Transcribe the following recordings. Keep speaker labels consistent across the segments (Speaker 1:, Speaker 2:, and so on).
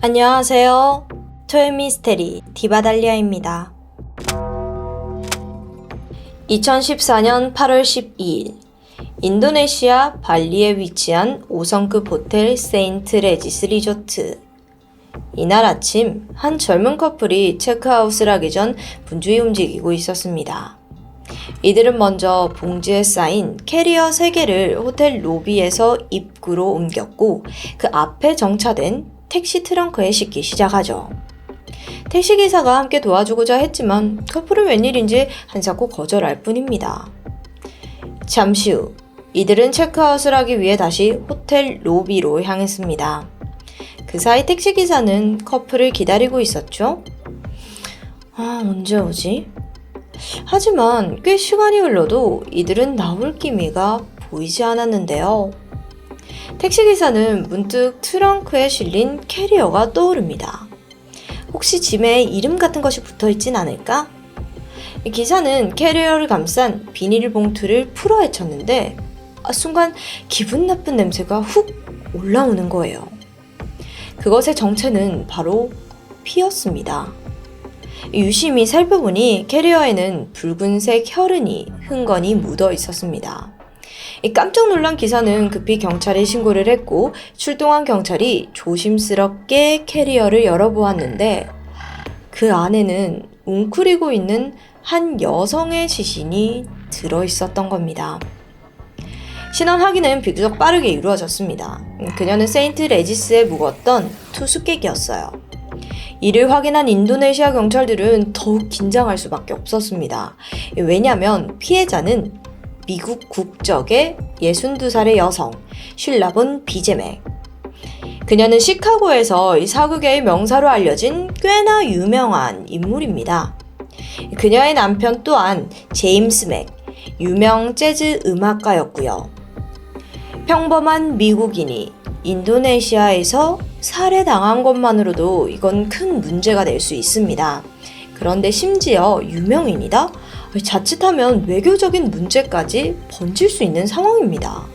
Speaker 1: 안녕하세요. 토요미스테리 디바달리아입니다. 2014년 8월 12일 인도네시아 발리에 위치한 5성급 호텔 세인트 레지스 리조트. 이날 아침 한 젊은 커플이 체크아웃을 하기 전 분주히 움직이고 있었습니다. 이들은 먼저 봉지에 쌓인 캐리어 3개를 호텔 로비에서 입구로 옮겼고 그 앞에 정차된 택시 트렁크에 싣기 시작하죠. 택시기사가 함께 도와주고자 했지만 커플은 웬일인지 한사코 거절할 뿐입니다. 잠시 후 이들은 체크아웃을 하기 위해 다시 호텔 로비로 향했습니다. 그 사이 택시기사는 커플을 기다리고 있었죠. 언제 오지? 하지만 꽤 시간이 흘러도 이들은 나올 기미가 보이지 않았는데요. 택시기사는 문득 트렁크에 실린 캐리어가 떠오릅니다. 혹시 짐에 이름 같은 것이 붙어있진 않을까? 기사는 캐리어를 감싼 비닐봉투를 풀어 헤쳤는데 순간 기분 나쁜 냄새가 훅 올라오는 거예요. 그것의 정체는 바로 피였습니다. 유심히 살펴보니 캐리어에는 붉은색 혈흔이 흥건히 묻어 있었습니다. 깜짝 놀란 기사는 급히 경찰에 신고를 했고 출동한 경찰이 조심스럽게 캐리어를 열어보았는데 그 안에는 웅크리고 있는 한 여성의 시신이 들어있었던 겁니다. 신원 확인은 비교적 빠르게 이루어졌습니다. 그녀는 세인트 레지스에 묵었던 투숙객이었어요. 이를 확인한 인도네시아 경찰들은 더욱 긴장할 수밖에 없었습니다. 왜냐하면 피해자는 미국 국적의 62살의 여성 쉴라본 비제맥. 그녀는 시카고에서 이 사극계의 명사로 알려진 꽤나 유명한 인물입니다. 그녀의 남편 또한 제임스 맥, 유명 재즈 음악가였고요. 평범한 미국인이 인도네시아에서 살해당한 것만으로도 이건 큰 문제가 될 수 있습니다. 그런데 심지어 유명인이다? 자칫하면 외교적인 문제까지 번질 수 있는 상황입니다.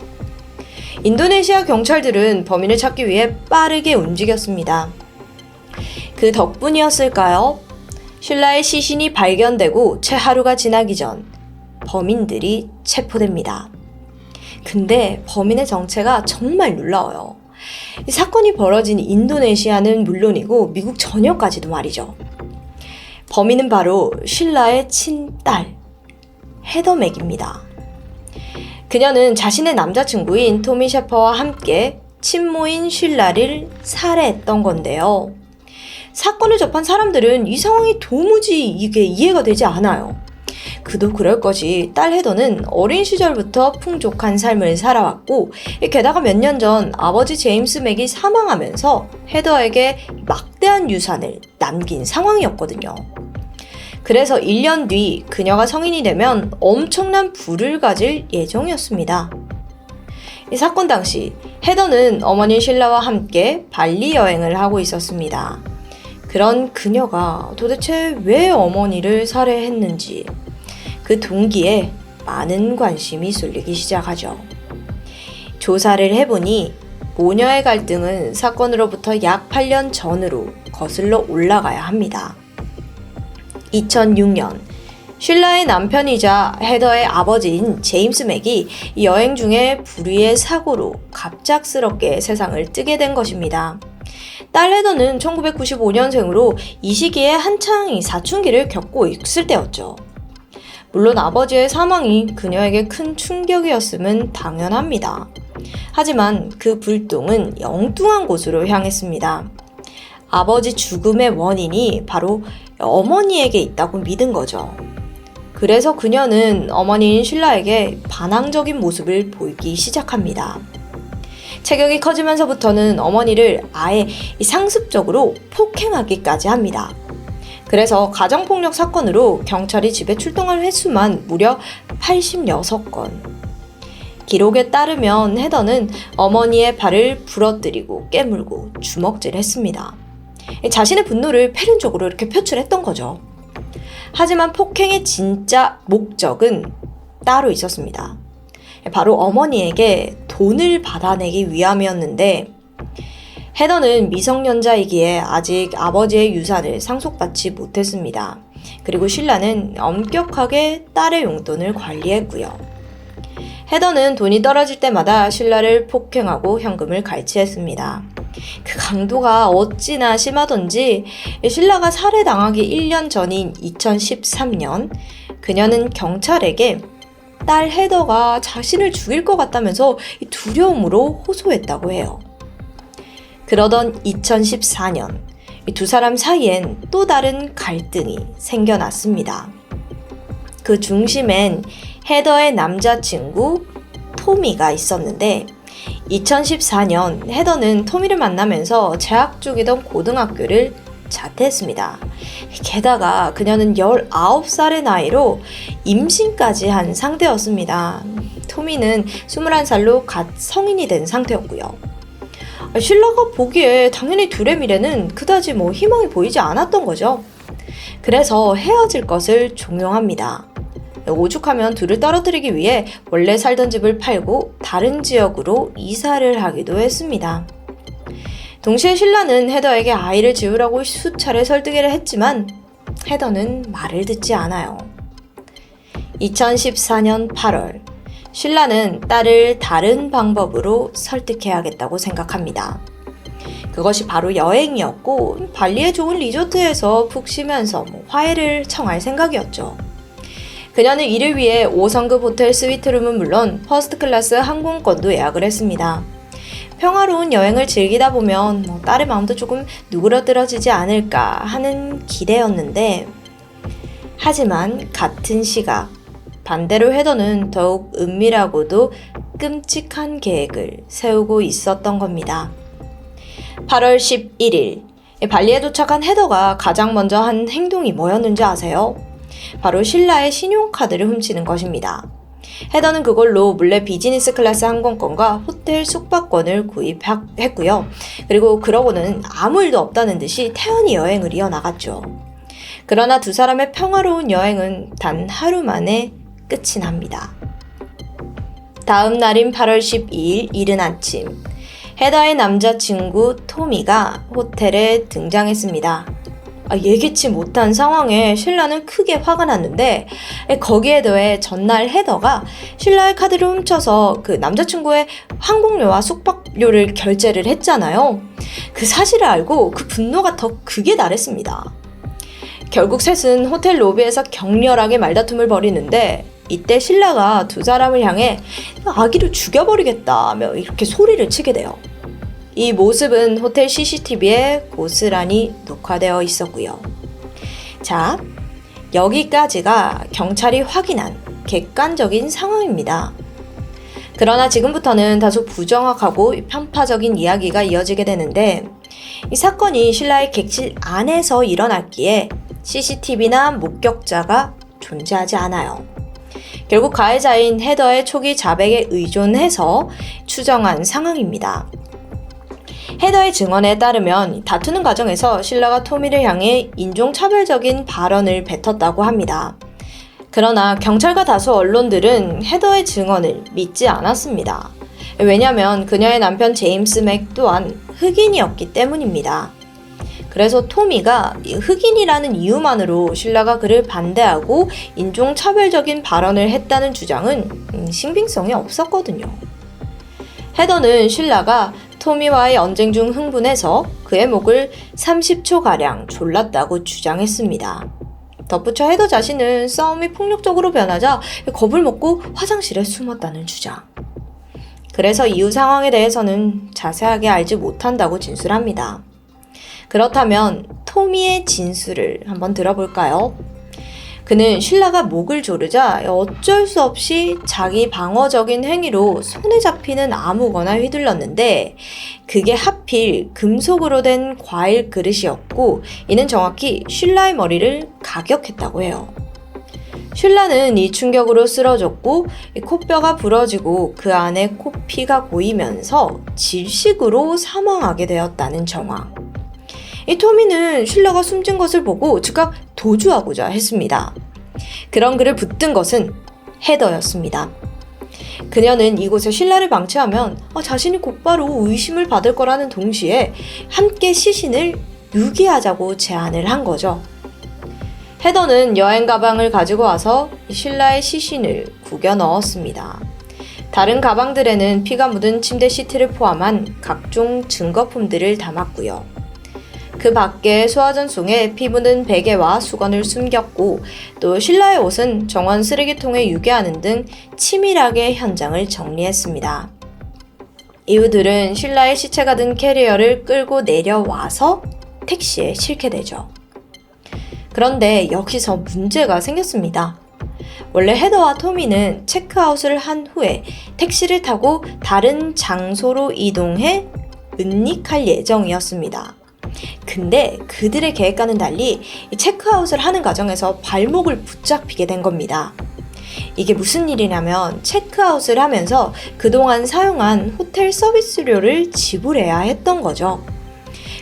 Speaker 1: 인도네시아 경찰들은 범인을 찾기 위해 빠르게 움직였습니다. 그 덕분이었을까요? 쉴라의 시신이 발견되고 채 하루가 지나기 전 범인들이 체포됩니다. 근데 범인의 정체가 정말 놀라워요. 이 사건이 벌어진 인도네시아는 물론이고 미국 전역까지도 말이죠. 범인은 바로 쉴라의 친딸 헤더 맥입니다. 그녀는 자신의 남자친구인 토미 셰퍼와 함께 친모인 쉴라를 살해했던 건데요. 사건을 접한 사람들은 이 상황이 도무지 이해가 되지 않아요. 그도 그럴 것이 딸 헤더는 어린 시절부터 풍족한 삶을 살아왔고 게다가 몇 년 전 아버지 제임스 맥이 사망하면서 헤더에게 막대한 유산을 남긴 상황이었거든요. 그래서 1년 뒤 그녀가 성인이 되면 엄청난 부를 가질 예정이었습니다. 이 사건 당시 헤더는 어머니 쉴라와 함께 발리 여행을 하고 있었습니다. 그런 그녀가 도대체 왜 어머니를 살해했는지 그 동기에 많은 관심이 쏠리기 시작하죠. 조사를 해보니 모녀의 갈등은 사건으로부터 약 8년 전으로 거슬러 올라가야 합니다. 2006년 쉴라의 남편이자 헤더의 아버지인 제임스 맥이 여행 중에 불의의 사고로 갑작스럽게 세상을 뜨게 된 것입니다. 딸 헤더는 1995년생으로 이 시기에 한창 사춘기를 겪고 있을 때였죠. 물론 아버지의 사망이 그녀에게 큰 충격이었음은 당연합니다. 하지만 그 불똥은 엉뚱한 곳으로 향했습니다. 아버지 죽음의 원인이 바로 어머니에게 있다고 믿은 거죠. 그래서 그녀는 어머니인 쉴라에게 반항적인 모습을 보이기 시작합니다. 체격이 커지면서부터는 어머니를 아예 상습적으로 폭행하기까지 합니다. 그래서 가정폭력 사건으로 경찰이 집에 출동할 횟수만 무려 86건. 기록에 따르면 헤더는 어머니의 발을 부러뜨리고 깨물고 주먹질했습니다. 자신의 분노를 패륜적으로 이렇게 표출했던 거죠. 하지만 폭행의 진짜 목적은 따로 있었습니다. 바로 어머니에게 돈을 받아내기 위함이었는데 헤더는 미성년자이기에 아직 아버지의 유산을 상속받지 못했습니다. 그리고 신라는 엄격하게 딸의 용돈을 관리했고요. 헤더는 돈이 떨어질 때마다 신라를 폭행하고 현금을 갈취했습니다. 그 강도가 어찌나 심하던지 신라가 살해당하기 1년 전인 2013년 그녀는 경찰에게 딸 헤더가 자신을 죽일 것 같다면서 두려움으로 호소했다고 해요. 그러던 2014년 이 두 사람 사이엔 또 다른 갈등이 생겨났습니다. 그 중심엔 헤더의 남자친구 토미가 있었는데 2014년 헤더는 토미를 만나면서 재학 중이던 고등학교를 자퇴했습니다. 게다가 그녀는 19살의 나이로 임신까지 한 상태였습니다. 토미는 21살로 갓 성인이 된 상태였고요. 신라가 보기에 당연히 둘의 미래는 그다지 희망이 보이지 않았던 거죠. 그래서 헤어질 것을 종용합니다. 오죽하면 둘을 떨어뜨리기 위해 원래 살던 집을 팔고 다른 지역으로 이사를 하기도 했습니다. 동시에 신라는 헤더에게 아이를 지우라고 수차례 설득을 했지만 헤더는 말을 듣지 않아요. 2014년 8월 신라는 딸을 다른 방법으로 설득해야겠다고 생각합니다. 그것이 바로 여행이었고 발리의 좋은 리조트에서 푹 쉬면서 화해를 청할 생각이었죠. 그녀는 이를 위해 5성급 호텔 스위트룸은 물론 퍼스트 클래스 항공권도 예약을 했습니다. 평화로운 여행을 즐기다 보면 딸의 마음도 조금 누그러들어지지 않을까 하는 기대였는데 하지만 같은 시각 반대로 헤더는 더욱 은밀하고도 끔찍한 계획을 세우고 있었던 겁니다. 8월 11일 발리에 도착한 헤더가 가장 먼저 한 행동이 뭐였는지 아세요? 바로 신라의 신용카드를 훔치는 것입니다. 헤더는 그걸로 몰래 비즈니스 클래스 항공권과 호텔 숙박권을 구입했고요. 그리고 그러고는 아무 일도 없다는 듯이 태연히 여행을 이어나갔죠. 그러나 두 사람의 평화로운 여행은 단 하루 만에 끝이 납니다. 다음 날인 8월 12일 이른 아침, 헤더의 남자친구 토미가 호텔에 등장했습니다. 예기치 못한 상황에 신라는 크게 화가 났는데 거기에 더해 전날 헤더가 신라의 카드를 훔쳐서 그 남자친구의 항공료와 숙박료를 결제를 했잖아요. 그 사실을 알고 그 분노가 더 극에 달했습니다. 결국 셋은 호텔 로비에서 격렬하게 말다툼을 벌이는데 이때 신라가 두 사람을 향해 아기를 죽여버리겠다며 이렇게 소리를 치게 돼요. 이 모습은 호텔 CCTV에 고스란히 녹화되어 있었고요. 자, 여기까지가 경찰이 확인한 객관적인 상황입니다. 그러나 지금부터는 다소 부정확하고 편파적인 이야기가 이어지게 되는데 이 사건이 신라의 객실 안에서 일어났기에 CCTV나 목격자가 존재하지 않아요. 결국 가해자인 헤더의 초기 자백에 의존해서 추정한 상황입니다. 헤더의 증언에 따르면 다투는 과정에서 신라가 토미를 향해 인종차별적인 발언을 뱉었다고 합니다. 그러나 경찰과 다수 언론들은 헤더의 증언을 믿지 않았습니다. 왜냐하면 그녀의 남편 제임스 맥 또한 흑인이었기 때문입니다. 그래서 토미가 흑인이라는 이유만으로 신라가 그를 반대하고 인종차별적인 발언을 했다는 주장은 신빙성이 없었거든요. 헤더는 신라가 토미와의 언쟁 중 흥분해서 그의 목을 30초가량 졸랐다고 주장했습니다. 덧붙여 헤더 자신은 싸움이 폭력적으로 변하자 겁을 먹고 화장실에 숨었다는 주장. 그래서 이후 상황에 대해서는 자세하게 알지 못한다고 진술합니다. 그렇다면 토미의 진술을 한번 들어볼까요? 그는 신라가 목을 조르자 어쩔 수 없이 자기 방어적인 행위로 손에 잡히는 아무거나 휘둘렀는데 그게 하필 금속으로 된 과일 그릇이었고 이는 정확히 신라의 머리를 가격했다고 해요. 신라는 이 충격으로 쓰러졌고 코뼈가 부러지고 그 안에 코피가 고이면서 질식으로 사망하게 되었다는 정황. 이 토미는 신라가 숨진 것을 보고 즉각 도주하고자 했습니다. 그런 그를 붙든 것은 헤더였습니다. 그녀는 이곳에 신라를 방치하면 자신이 곧바로 의심을 받을 거라는 동시에 함께 시신을 유기하자고 제안을 한 거죠. 헤더는 여행 가방을 가지고 와서 신라의 시신을 구겨 넣었습니다. 다른 가방들에는 피가 묻은 침대 시트를 포함한 각종 증거품들을 담았고요. 그 밖에 소화전송에 피 묻은 베개와 수건을 숨겼고 또 신라의 옷은 정원 쓰레기통에 유기하는 등 치밀하게 현장을 정리했습니다. 이후들은 신라의 시체가 든 캐리어를 끌고 내려와서 택시에 싣게 되죠. 그런데 여기서 문제가 생겼습니다. 원래 헤더와 토미는 체크아웃을 한 후에 택시를 타고 다른 장소로 이동해 은닉할 예정이었습니다. 근데 그들의 계획과는 달리 체크아웃을 하는 과정에서 발목을 붙잡히게 된 겁니다. 이게 무슨 일이냐면 체크아웃을 하면서 그동안 사용한 호텔 서비스료를 지불해야 했던 거죠.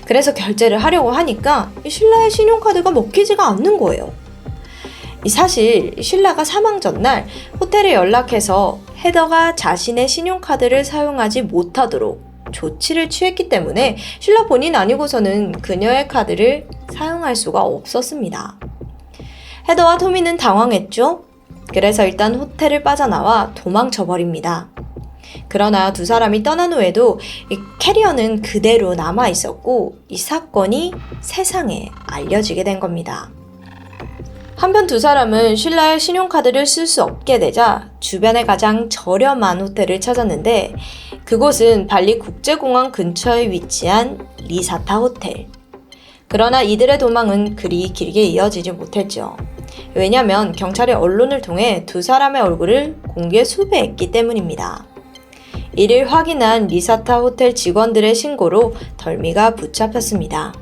Speaker 1: 그래서 결제를 하려고 하니까 신라의 신용카드가 먹히지가 않는 거예요. 사실 신라가 사망 전날 호텔에 연락해서 헤더가 자신의 신용카드를 사용하지 못하도록 조치를 취했기 때문에 신라 본인 아니고서는 그녀의 카드를 사용할 수가 없었습니다. 헤더와 토미는 당황했죠? 그래서 일단 호텔을 빠져나와 도망쳐버립니다. 그러나 두 사람이 떠난 후에도 이 캐리어는 그대로 남아 있었고 이 사건이 세상에 알려지게 된 겁니다. 한편 두 사람은 신라의 신용카드를 쓸 수 없게 되자 주변에 가장 저렴한 호텔을 찾았는데 그곳은 발리 국제공항 근처에 위치한 리사타 호텔. 그러나 이들의 도망은 그리 길게 이어지지 못했죠. 왜냐하면 경찰이 언론을 통해 두 사람의 얼굴을 공개 수배했기 때문입니다. 이를 확인한 리사타 호텔 직원들의 신고로 덜미가 붙잡혔습니다.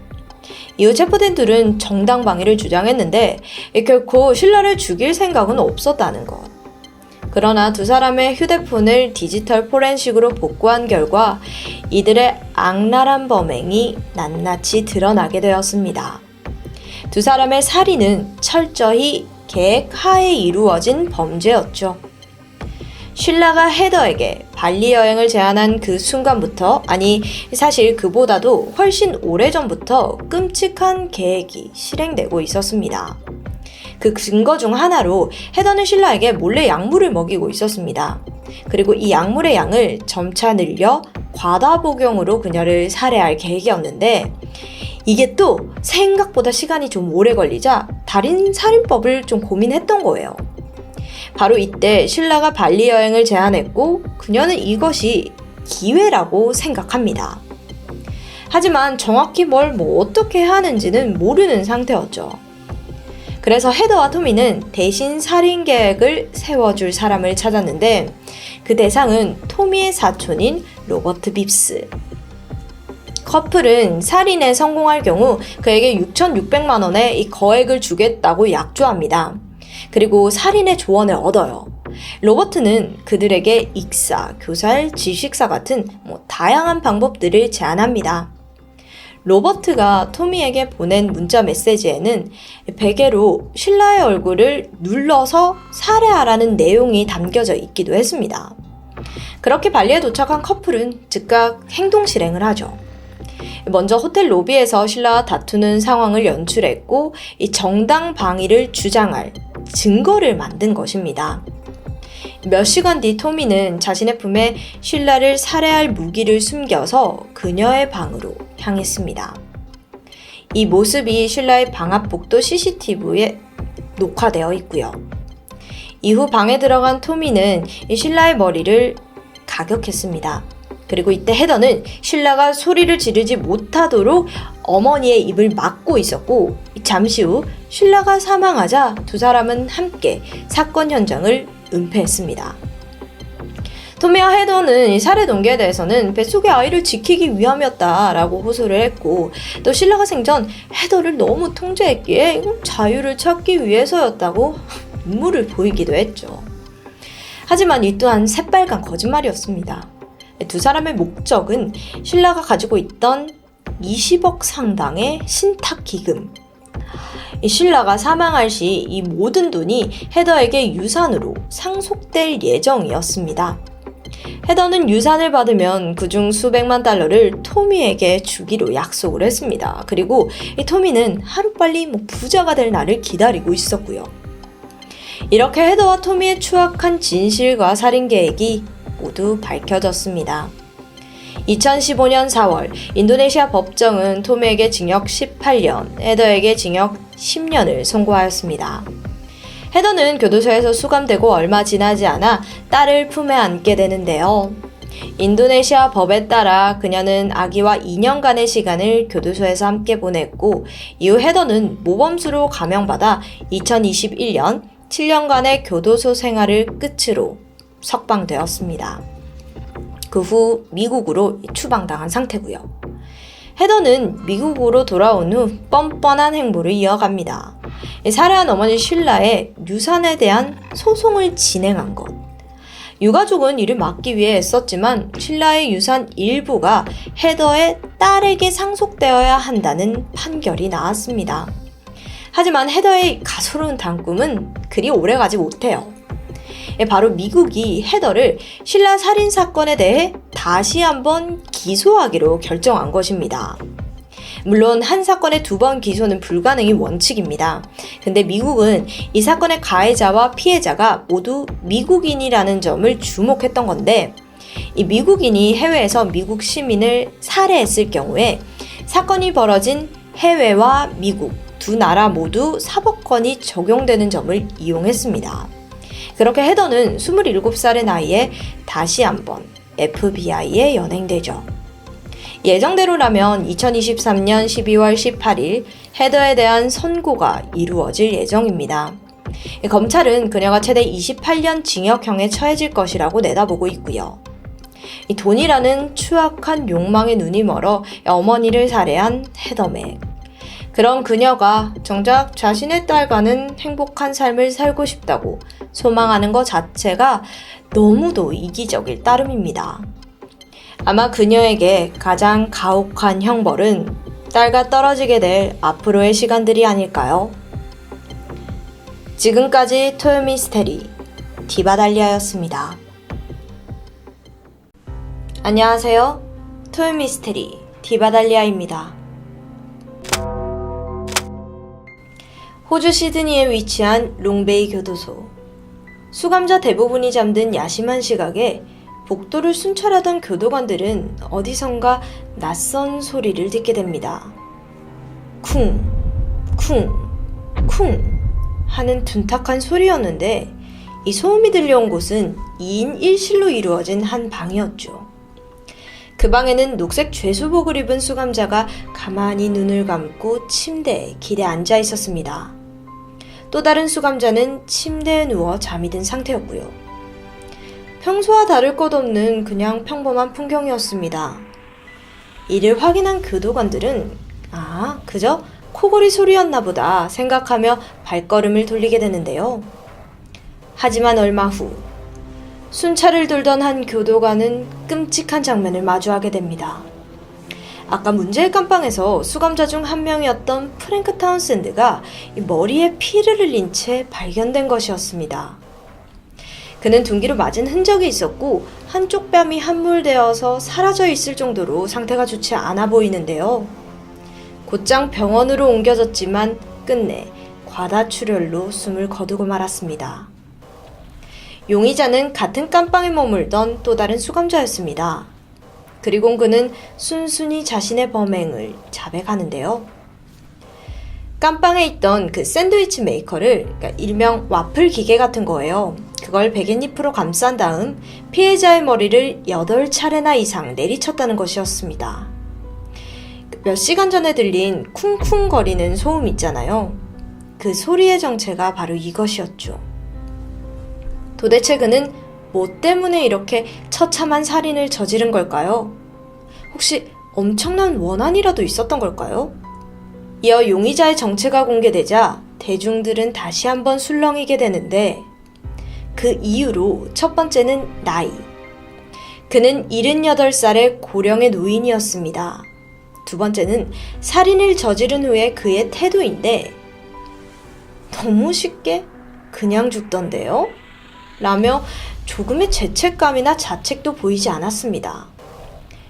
Speaker 1: 이후 체포된 둘은 정당방위를 주장했는데 결코 신라를 죽일 생각은 없었다는 것. 그러나 두 사람의 휴대폰을 디지털 포렌식으로 복구한 결과 이들의 악랄한 범행이 낱낱이 드러나게 되었습니다. 두 사람의 살인은 철저히 계획 하에 이루어진 범죄였죠. 신라가 헤더에게 발리 여행을 제안한 그 순간부터, 아니 사실 그보다도 훨씬 오래전부터 끔찍한 계획이 실행되고 있었습니다. 그 증거 중 하나로 헤더는 신라에게 몰래 약물을 먹이고 있었습니다. 그리고 이 약물의 양을 점차 늘려 과다 복용으로 그녀를 살해할 계획이었는데 이게 또 생각보다 시간이 좀 오래 걸리자 살인법을 좀 고민했던 거예요. 바로 이때 신라가 발리 여행을 제안했고 그녀는 이것이 기회라고 생각합니다. 하지만 정확히 뭘 어떻게 하는지는 모르는 상태였죠. 그래서 헤더와 토미는 대신 살인 계획을 세워줄 사람을 찾았는데 그 대상은 토미의 사촌인 로버트 빕스. 커플은 살인에 성공할 경우 그에게 6,600만 원의 이 거액을 주겠다고 약조합니다. 그리고 살인의 조언을 얻어요. 로버트는 그들에게 익사, 교살, 지식사 같은 다양한 방법들을 제안합니다. 로버트가 토미에게 보낸 문자 메시지에는 베개로 신라의 얼굴을 눌러서 살해하라는 내용이 담겨져 있기도 했습니다. 그렇게 발리에 도착한 커플은 즉각 행동 실행을 하죠. 먼저 호텔 로비에서 신라와 다투는 상황을 연출했고 이 정당 방위를 주장할 증거를 만든 것입니다. 몇 시간 뒤 토미는 자신의 품에 신라를 살해할 무기를 숨겨서 그녀의 방으로 향했습니다. 이 모습이 신라의 방 앞 복도 CCTV에 녹화되어 있고요. 이후 방에 들어간 토미는 이 신라의 머리를 가격했습니다. 그리고 이때 헤더는 신라가 소리를 지르지 못하도록 어머니의 입을 막고 있었고 잠시 후 신라가 사망하자 두 사람은 함께 사건 현장을 은폐했습니다. 토미와 헤더는 살해 동기에 대해서는 뱃속의 아이를 지키기 위함이었다라고 호소를 했고 또 신라가 생전 헤더를 너무 통제했기에 자유를 찾기 위해서였다고 눈물을 보이기도 했죠. 하지만 이 또한 새빨간 거짓말이었습니다. 두 사람의 목적은 신라가 가지고 있던 20억 상당의 신탁기금. 신라가 사망할 시 이 모든 돈이 헤더에게 유산으로 상속될 예정이었습니다. 헤더는 유산을 받으면 그중 수백만 달러를 토미에게 주기로 약속을 했습니다. 그리고 이 토미는 하루빨리 부자가 될 날을 기다리고 있었고요. 이렇게 헤더와 토미의 추악한 진실과 살인 계획이 모두 밝혀졌습니다. 2015년 4월 인도네시아 법정은 토미에게 징역 18년, 헤더에게 징역 10년을 선고하였습니다. 헤더는 교도소에서 수감되고 얼마 지나지 않아 딸을 품에 안게 되는데요. 인도네시아 법에 따라 그녀는 아기와 2년간의 시간을 교도소에서 함께 보냈고 이후 헤더는 모범수로 감형받아 2021년 7년간의 교도소 생활을 끝으로 석방되었습니다. 그 후 미국으로 추방당한 상태고요. 헤더는 미국으로 돌아온 후 뻔뻔한 행보를 이어갑니다. 살해한 어머니 쉴라의 유산에 대한 소송을 진행한 것. 유가족은 이를 막기 위해 애썼지만 쉴라의 유산 일부가 헤더의 딸에게 상속되어야 한다는 판결이 나왔습니다. 하지만 헤더의 가소로운 단꿈은 그리 오래가지 못해요. 바로 미국이 헤더를 쉴라 살인 사건에 대해 다시 한번 기소하기로 결정한 것입니다. 물론 한 사건에 2번 기소는 불가능이 원칙입니다. 근데 미국은 이 사건의 가해자와 피해자가 모두 미국인이라는 점을 주목했던 건데, 이 미국인이 해외에서 미국 시민을 살해했을 경우에 사건이 벌어진 해외와 미국 두 나라 모두 사법권이 적용되는 점을 이용했습니다. 그렇게 헤더는 27살의 나이에 다시 한번 FBI에 연행되죠. 예정대로라면 2023년 12월 18일 헤더에 대한 선고가 이루어질 예정입니다. 검찰은 그녀가 최대 28년 징역형에 처해질 것이라고 내다보고 있고요. 이 돈이라는 추악한 욕망에 눈이 멀어 어머니를 살해한 헤더맥. 그런 그녀가 정작 자신의 딸과는 행복한 삶을 살고 싶다고 소망하는 것 자체가 너무도 이기적일 따름입니다. 아마 그녀에게 가장 가혹한 형벌은 딸과 떨어지게 될 앞으로의 시간들이 아닐까요? 지금까지 토요미스테리 디바달리아였습니다. 안녕하세요. 토요미스테리 디바달리아입니다. 호주 시드니에 위치한 롱베이 교도소. 수감자 대부분이 잠든 야심한 시각에 복도를 순찰하던 교도관들은 어디선가 낯선 소리를 듣게 됩니다. 쿵, 쿵, 쿵 하는 둔탁한 소리였는데 이 소음이 들려온 곳은 2인 1실로 이루어진 한 방이었죠. 그 방에는 녹색 죄수복을 입은 수감자가 가만히 눈을 감고 침대에 기대 앉아 있었습니다. 또 다른 수감자는 침대에 누워 잠이 든 상태였고요. 평소와 다를 것 없는 그냥 평범한 풍경이었습니다. 이를 확인한 교도관들은 그저 코골이 소리였나 보다 생각하며 발걸음을 돌리게 되는데요. 하지만 얼마 후 순찰을 돌던 한 교도관은 끔찍한 장면을 마주하게 됩니다. 아까 문제의 깜빵에서 수감자 중 한 명이었던 프랭크 타운센드가 머리에 피를 흘린 채 발견된 것이었습니다. 그는 둔기로 맞은 흔적이 있었고 한쪽 뺨이 함몰되어서 사라져 있을 정도로 상태가 좋지 않아 보이는데요. 곧장 병원으로 옮겨졌지만 끝내 과다출혈로 숨을 거두고 말았습니다. 용의자는 같은 깜빵에 머물던 또 다른 수감자였습니다. 그리고 그는 순순히 자신의 범행을 자백하는데요. 깜빵에 있던 그 샌드위치 메이커를, 일명 와플 기계 같은 거예요. 그걸 베갯잎으로 감싼 다음 피해자의 머리를 8차례나 이상 내리쳤다는 것이었습니다. 몇 시간 전에 들린 쿵쿵거리는 소음 있잖아요. 그 소리의 정체가 바로 이것이었죠. 도대체 그는 뭐 때문에 이렇게 처참한 살인을 저지른 걸까요? 혹시 엄청난 원한이라도 있었던 걸까요? 이어 용의자의 정체가 공개되자 대중들은 다시 한번 술렁이게 되는데 그 이유로 첫 번째는 나이. 그는 78살의 고령의 노인이었습니다. 두 번째는 살인을 저지른 후에 그의 태도인데 너무 쉽게 그냥 죽던데요? 라며 조금의 죄책감이나 자책도 보이지 않았습니다.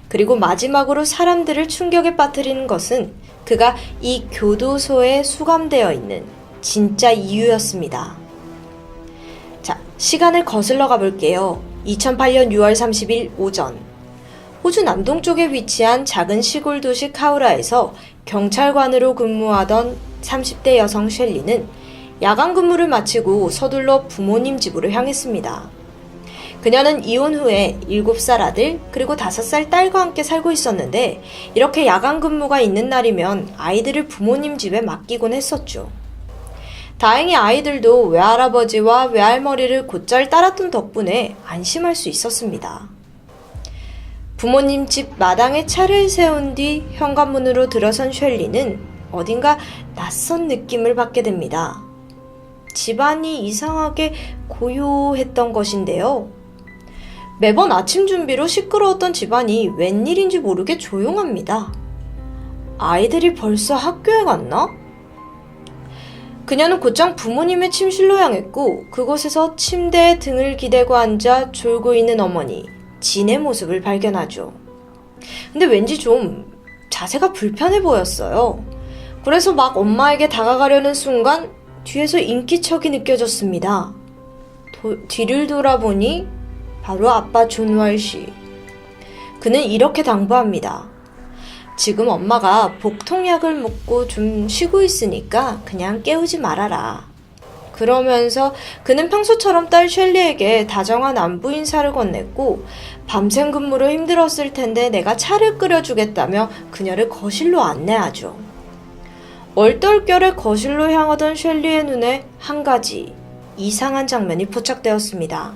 Speaker 1: 그리고 마지막으로 사람들을 충격에 빠뜨리는 것은 그가 이 교도소에 수감되어 있는 진짜 이유였습니다. 자, 시간을 거슬러 가볼게요. 2008년 6월 30일 오전, 호주 남동쪽에 위치한 작은 시골 도시 카우라에서 경찰관으로 근무하던 30대 여성 셸리는 야간 근무를 마치고 서둘러 부모님 집으로 향했습니다. 그녀는 이혼 후에 7살 아들 그리고 5살 딸과 함께 살고 있었는데 이렇게 야간 근무가 있는 날이면 아이들을 부모님 집에 맡기곤 했었죠. 다행히 아이들도 외할아버지와 외할머니를 곧잘 따랐던 덕분에 안심할 수 있었습니다. 부모님 집 마당에 차를 세운 뒤 현관문으로 들어선 셸리는 어딘가 낯선 느낌을 받게 됩니다. 집안이 이상하게 고요했던 것인데요. 매번 아침 준비로 시끄러웠던 집안이 웬일인지 모르게 조용합니다. 아이들이 벌써 학교에 갔나? 그녀는 곧장 부모님의 침실로 향했고 그곳에서 침대에 등을 기대고 앉아 졸고 있는 어머니 진의 모습을 발견하죠. 근데 왠지 좀 자세가 불편해 보였어요. 그래서 막 엄마에게 다가가려는 순간 뒤에서 인기척이 느껴졌습니다. 뒤를 돌아보니 바로 아빠 존월 씨. 그는 이렇게 당부합니다. 지금 엄마가 복통약을 먹고 좀 쉬고 있으니까 그냥 깨우지 말아라. 그러면서 그는 평소처럼 딸 셸리에게 다정한 안부 인사를 건넸고 밤샘 근무로 힘들었을 텐데 내가 차를 끓여주겠다며 그녀를 거실로 안내하죠. 얼떨결에 거실로 향하던 셸리의 눈에 한 가지 이상한 장면이 포착되었습니다.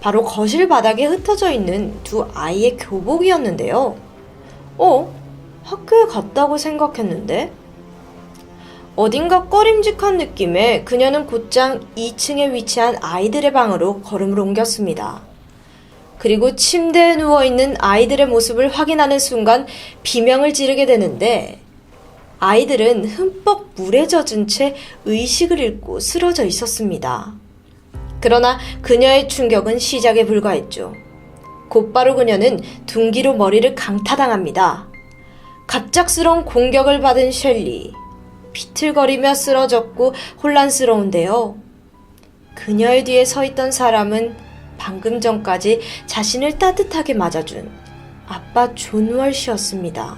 Speaker 1: 바로 거실 바닥에 흩어져 있는 두 아이의 교복이었는데요. 학교에 갔다고 생각했는데? 어딘가 꺼림직한 느낌에 그녀는 곧장 2층에 위치한 아이들의 방으로 걸음을 옮겼습니다. 그리고 침대에 누워있는 아이들의 모습을 확인하는 순간 비명을 지르게 되는데 아이들은 흠뻑 물에 젖은 채 의식을 잃고 쓰러져 있었습니다. 그러나 그녀의 충격은 시작에 불과했죠. 곧바로 그녀는 둔기로 머리를 강타당합니다. 갑작스러운 공격을 받은 셸리. 비틀거리며 쓰러졌고 혼란스러운데요. 그녀의 뒤에 서 있던 사람은 방금 전까지 자신을 따뜻하게 맞아준 아빠 존 월시였습니다.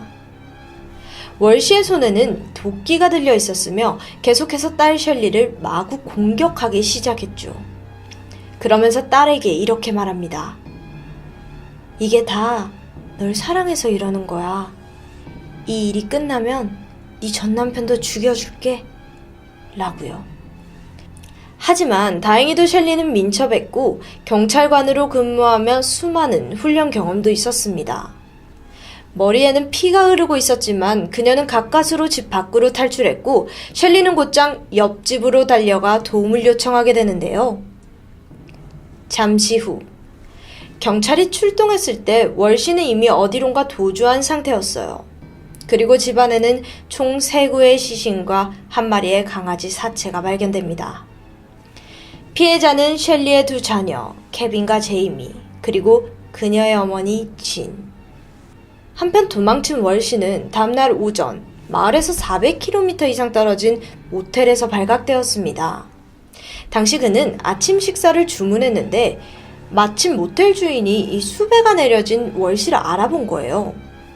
Speaker 1: 월시의 손에는 도끼가 들려 있었으며 계속해서 딸 셸리를 마구 공격하기 시작했죠. 그러면서 딸에게 이렇게 말합니다. 이게 다 널 사랑해서 이러는 거야. 이 일이 끝나면 네 전남편도 죽여줄게. 라고요. 하지만 다행히도 셸리는 민첩했고 경찰관으로 근무하며 수많은 훈련 경험도 있었습니다. 머리에는 피가 흐르고 있었지만 그녀는 가까스로 집 밖으로 탈출했고 셸리는 곧장 옆집으로 달려가 도움을 요청하게 되는데요. 잠시 후 경찰이 출동했을 때 월시는 이미 어디론가 도주한 상태였어요. 그리고 집안에는 총 3구의 시신과 한 마리의 강아지 사체가 발견됩니다. 피해자는 셸리의 2 자녀 케빈과 제이미 그리고 그녀의 어머니 진. 한편 도망친 월시는 다음날 오전 마을에서 400km 이상 떨어진 모텔에서 발각되었습니다. 당시 그는 아침 식사를 주문했는데 마침 모텔 주인이 이 수배가 내려진 월시를 알아본 거예요.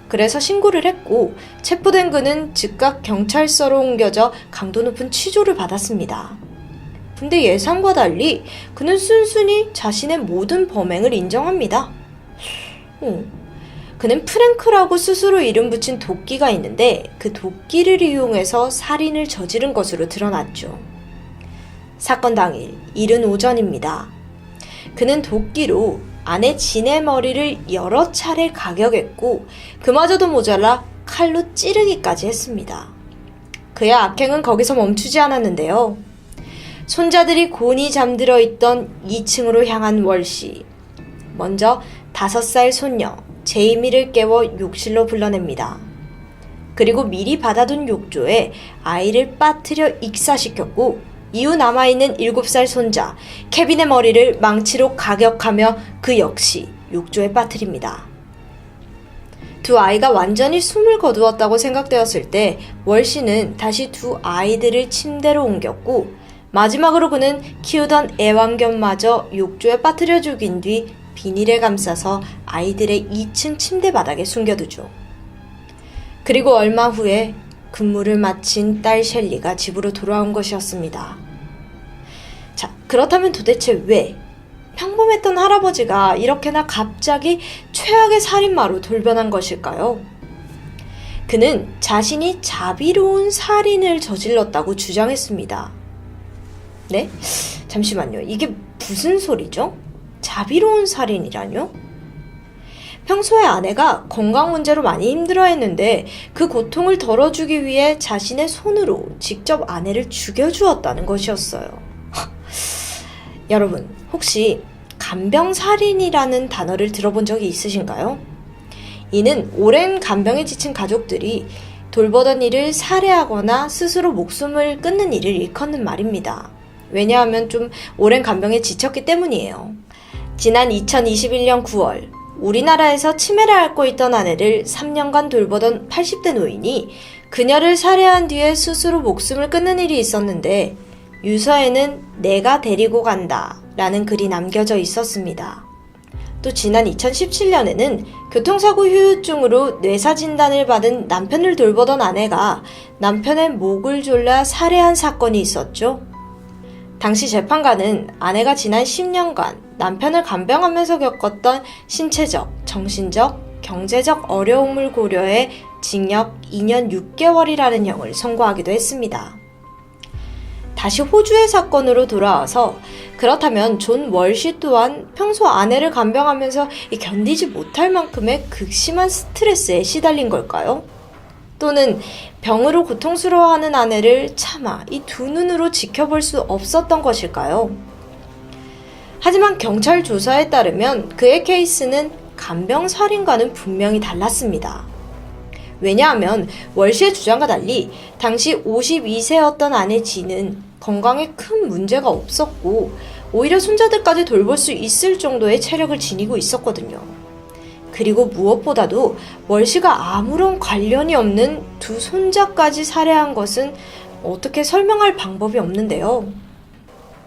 Speaker 1: 그래서 신고를 했고 체포된 그는 즉각 경찰서로 옮겨져 강도 높은 취조를 받았습니다. 근데 예상과 달리 그는 순순히 자신의 모든 범행을 인정합니다. 그는 프랭크라고 스스로 이름 붙인 도끼가 있는데 그 도끼를 이용해서 살인을 저지른 것으로 드러났죠. 사건 당일 이른 오전입니다. 그는 도끼로 아내 진의 머리를 여러 차례 가격했고 그마저도 모자라 칼로 찌르기까지 했습니다. 그의 악행은 거기서 멈추지 않았는데요. 손자들이 곤히 잠들어 있던 2층으로 향한 월시. 먼저 5살 손녀 제이미를 깨워 욕실로 불러냅니다. 그리고 미리 받아둔 욕조에 아이를 빠뜨려 익사시켰고 이후 남아있는 7살 손자 케빈의 머리를 망치로 가격하며 그 역시 욕조에 빠뜨립니다. 두 아이가 완전히 숨을 거두었다고 생각되었을 때 월시는 다시 두 아이들을 침대로 옮겼고 마지막으로 그는 키우던 애완견마저 욕조에 빠뜨려 죽인 뒤 비닐에 감싸서 아이들의 2층 침대 바닥에 숨겨두죠. 그리고 얼마 후에 근무를 마친 딸 셸리가 집으로 돌아온 것이었습니다. 자, 그렇다면 도대체 왜 평범했던 할아버지가 이렇게나 갑자기 최악의 살인마로 돌변한 것일까요? 그는 자신이 자비로운 살인을 저질렀다고 주장했습니다. 네? 잠시만요. 이게 무슨 소리죠? 자비로운 살인이라뇨? 평소에 아내가 건강 문제로 많이 힘들어했는데 그 고통을 덜어주기 위해 자신의 손으로 직접 아내를 죽여주었다는 것이었어요. 여러분, 혹시 간병살인이라는 단어를 들어본 적이 있으신가요? 이는 오랜 간병에 지친 가족들이 돌보던 일을 살해하거나 스스로 목숨을 끊는 일을 일컫는 말입니다. 왜냐하면 좀 오랜 간병에 지쳤기 때문이에요. 지난 2021년 9월 우리나라에서 치매를 앓고 있던 아내를 3년간 돌보던 80대 노인이 그녀를 살해한 뒤에 스스로 목숨을 끊는 일이 있었는데 유서에는 내가 데리고 간다 라는 글이 남겨져 있었습니다. 또 지난 2017년에는 교통사고 후유증으로 뇌사 진단을 받은 남편을 돌보던 아내가 남편의 목을 졸라 살해한 사건이 있었죠. 당시 재판관은 아내가 지난 10년간 남편을 간병하면서 겪었던 신체적, 정신적, 경제적 어려움을 고려해 징역 2년 6개월이라는 형을 선고하기도 했습니다. 다시 호주의 사건으로 돌아와서 그렇다면 존 월시 또한 평소 아내를 간병하면서 견디지 못할 만큼의 극심한 스트레스에 시달린 걸까요? 또는 병으로 고통스러워하는 아내를 차마 이 두 눈으로 지켜볼 수 없었던 것일까요? 하지만 경찰 조사에 따르면 그의 케이스는 간병살인과는 분명히 달랐습니다. 왜냐하면 월시의 주장과 달리 당시 52세였던 아내 지는 건강에 큰 문제가 없었고 오히려 손자들까지 돌볼 수 있을 정도의 체력을 지니고 있었거든요. 그리고 무엇보다도 월시가 아무런 관련이 없는 두 손자까지 살해한 것은 어떻게 설명할 방법이 없는데요.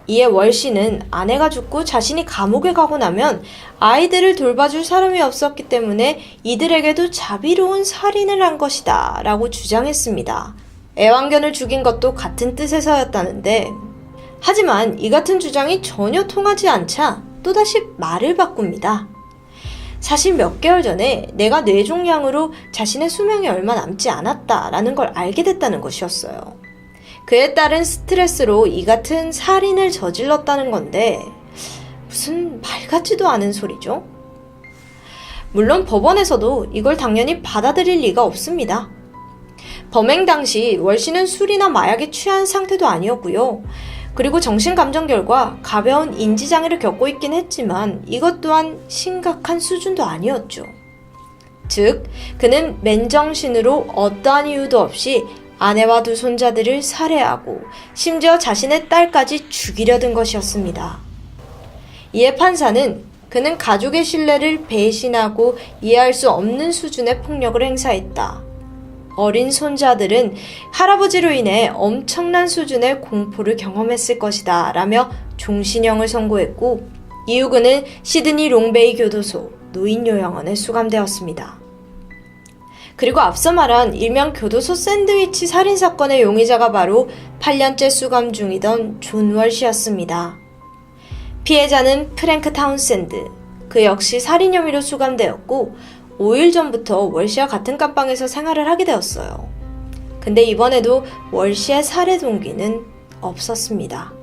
Speaker 1: 이에 월시는 아내가 죽고 자신이 감옥에 가고 나면 아이들을 돌봐줄 사람이 없었기 때문에 이들에게도 자비로운 살인을 한 것이다 라고 주장했습니다. 애완견을 죽인 것도 같은 뜻에서였다는데 하지만 이 같은 주장이 전혀 통하지 않자 또다시 말을 바꿉니다. 사실 몇 개월 전에 내가 뇌종양으로 자신의 수명이 얼마 남지 않았다라는 걸 알게 됐다는 것이었어요. 그에 따른 스트레스로 이 같은 살인을 저질렀다는 건데 무슨 말 같지도 않은 소리죠? 물론 법원에서도 이걸 당연히 받아들일 리가 없습니다. 범행 당시 월시는 술이나 마약에 취한 상태도 아니었고요. 그리고 정신감정 결과 가벼운 인지장애를 겪고 있긴 했지만 이것 또한 심각한 수준도 아니었죠. 즉, 그는 맨정신으로 어떠한 이유도 없이 아내와 두 손자들을 살해하고 심지어 자신의 딸까지 죽이려 든 것이었습니다. 이에 판사는 그는 가족의 신뢰를 배신하고 이해할 수 없는 수준의 폭력을 행사했다. 어린 손자들은 할아버지로 인해 엄청난 수준의 공포를 경험했을 것이다 라며 종신형을 선고했고 이후 그는 시드니 롱베이 교도소 노인요양원에 수감되었습니다. 그리고 앞서 말한 일명 교도소 샌드위치 살인사건의 용의자가 바로 8년째 수감 중이던 존 월시였습니다. 피해자는 프랭크 타운샌드, 그 역시 살인 혐의로 수감되었고 5일 전부터 월시와 같은 감방에서 생활을 하게 되었어요. 근데 이번에도 월시의 살해 동기는 없었습니다.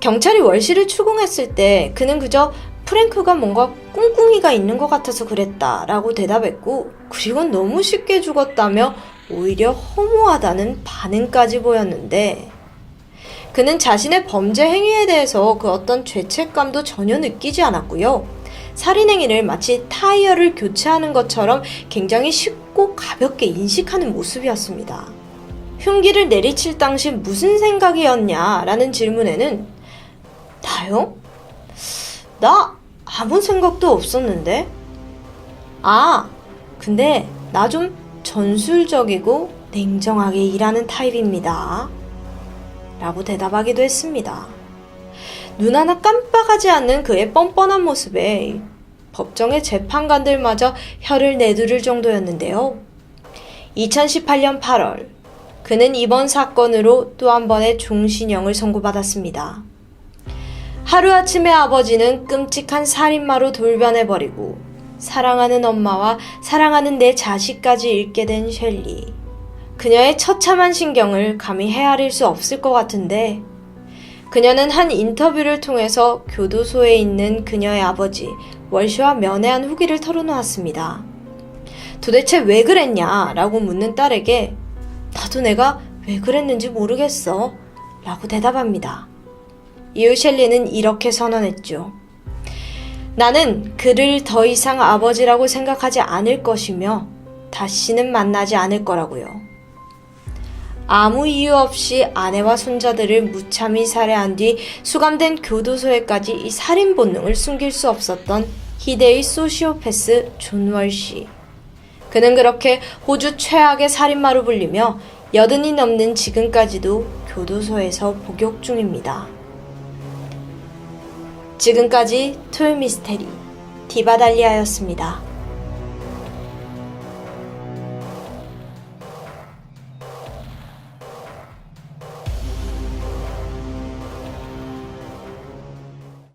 Speaker 1: 경찰이 월시를 추궁했을 때 그는 그저 프랭크가 뭔가 꿍꿍이가 있는 것 같아서 그랬다 라고 대답했고 그리고 너무 쉽게 죽었다며 오히려 허무하다는 반응까지 보였는데 그는 자신의 범죄 행위에 대해서 그 어떤 죄책감도 전혀 느끼지 않았고요. 살인행위를 마치 타이어를 교체하는 것처럼 굉장히 쉽고 가볍게 인식하는 모습이었습니다. 흉기를 내리칠 당시 무슨 생각이었냐라는 질문에는 나요? 나 아무 생각도 없었는데. 아, 근데 나 좀 전술적이고 냉정하게 일하는 타입입니다. 라고 대답하기도 했습니다. 눈 하나 깜빡하지 않는 그의 뻔뻔한 모습에 법정의 재판관들마저 혀를 내두를 정도였는데요. 2018년 8월, 그는 이번 사건으로 또 한 번의 종신형을 선고받았습니다. 하루아침에 아버지는 끔찍한 살인마로 돌변해버리고 사랑하는 엄마와 사랑하는 내 자식까지 잃게 된 셸리. 그녀의 처참한 신경을 감히 헤아릴 수 없을 것 같은데 그녀는 한 인터뷰를 통해서 교도소에 있는 그녀의 아버지 월시와 면회한 후기를 털어놓았습니다. 도대체 왜 그랬냐? 라고 묻는 딸에게 나도 내가 왜 그랬는지 모르겠어 라고 대답합니다. 이후 셸리는 이렇게 선언했죠. 나는 그를 더 이상 아버지라고 생각하지 않을 것이며 다시는 만나지 않을 거라고요. 아무 이유 없이 아내와 손자들을 무참히 살해한 뒤 수감된 교도소에까지 이 살인 본능을 숨길 수 없었던 희대의 소시오패스 존 월시. 그는 그렇게 호주 최악의 살인마로 불리며 80이 넘는 지금까지도 교도소에서 복역 중입니다. 지금까지 토요미스테리 디바달리아였습니다.